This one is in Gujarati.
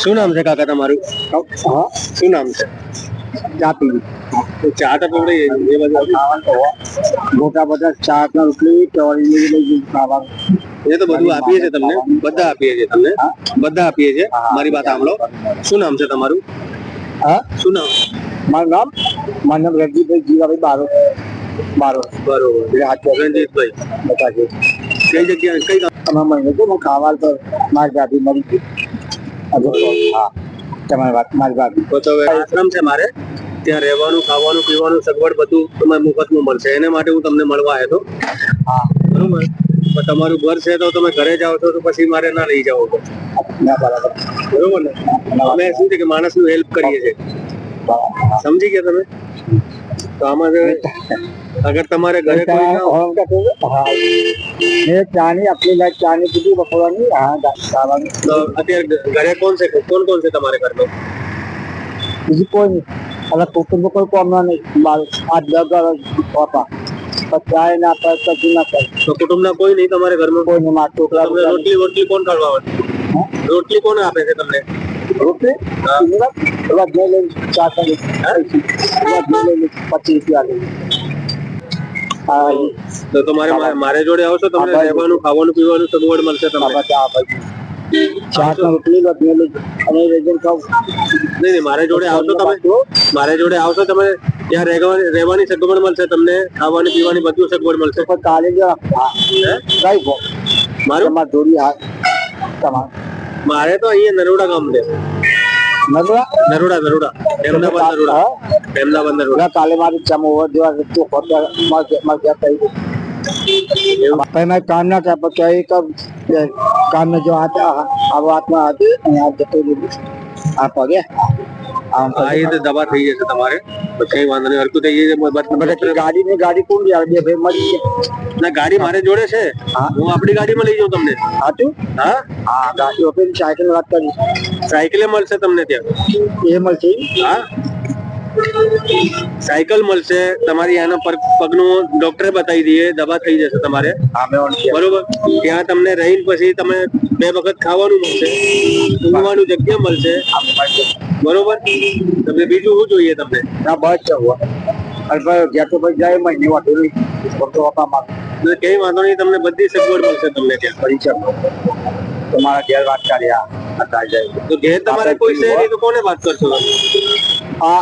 શું નામ છે કાકા તમારું? હા, શું નામ છે? ચા પીવી. તો ચા તો પકડી એ બધું ખાવાનું તો મોટા બધા ચા ના રોટલી ચોળી લઈ ખાવાનું. એ તો બધું આપીએ છે તમને, બધા આપીએ છે તમને, બધા આપીએ છે. મારી વાત સાંભળો. શું નામ છે તમારું? હા, શું નામ? મારું નામ રણજીતભાઈ જીવાભાઈ બારો. બરોબર, રણજીતભાઈ. બતાજો કઈ જગ્યા કઈ ગામ? તમારા મહિને તો હું ખાવા તો મારી જાતિ મળી ગઈ. હા, તમારી વાત મારી વાત. તો હવે આશ્રમ છે મારે, ત્યાં રહેવાનું, ખાવાનું, પીવાનું, સગવડ બધું તમને મુફતમાં મળશે. એને માટે હું તમને મળવા આવ્યો હતો. હા, બરોબર. પણ તમારું ઘર છે તો તમે ઘરે જાઓ છો તો પછી મારે ના લઈ જાવ. ના બરાબર. બરોબર ને? અમે શું છે કે માણસનું હેલ્પ કરીએ છીએ. સમજી ગયા તમે? તો આમાં અગર તમારે ઘરે કોઈ ના હોય ચાની આપણી લાઈટ ચાની કીધી બપોરની. હા, ખાવાની. તો અત્યારે ઘરે કોણ છે તમારે ઘરમાં? બીજું કોઈ નહીં. અને કુટુંબ કોઈ કોમના નહીં. મારું આ જગર હોતા ચાય ના કરે કશું ના કરે. તો કુટુંબના કોઈ નહીં તમારે ઘરમાં? કોઈ નહીં. મારા છોકરા રોટલી કોણ ખવડાવે? રોટલી કોણ આપે છે તમને? રોટલી ચા કરી 25 રૂપિયા લઈ. તો તમારે મારે જોડે આવશો, તમને રહેવાનું, ખાવાનું, પીવાનું સગવડ મળશે તમને. ચા રોટલી અને રેજન ખાવ. નહીં, મારે જોડે આવશો તમે, મારે જોડે આવશો તમે, ત્યાં રહેવાની સગવડ મળશે તમને, ખાવાની પીવાની બધું સગવડ મળશે. કાલે મારું જોડી મારે તો અહીંયા નરોડા ગામ છે. નરોડા એમનાબાદ નરોડા. કાલે મારી ચમોવર मैं काम ना कर पाता काम में जो आता अब आत्मा आती आप आ गया હા એ તો દવા થઈ જશે તમારે, કઈ વાંધો નહીં. હરકું થઈ જશે. ગાડી કોણ બે મળી ના, ગાડી મારે જોડે છે. હું આપણી ગાડીમાં લઈ જાઉં તમને. સાચું? હા હા, ગાડી ઓપે સાયકલ વાત કરી. સાયકલે મળશે તમને ત્યાં. એ મળશે. હા, સાયકલ મળશે તમારી. આના પગનું ડોક્ટરે બતાવી દઈએ, દવા થઈ જશે તમારે. બરોબર. ત્યાં તમને રહીને પછી તમે 2 વખત ખાવાનું મળશે, ઊંઘવાનું જગ્યા મળશે. બરોબર. તમને બીજું શું જોઈએ તમને? ના બસ ગયા તો ભાઈ જાય મહિને વાંધો નહીં. કઈ વાંધો નહીં, તમને બધી સગવડ મળશે તમને ત્યાં. પરીક્ષા તમારા ઘેર વાત કર્યા તો ઘેર તમારે કોઈ છે નહીં તો કોને વાત કરશો? હા.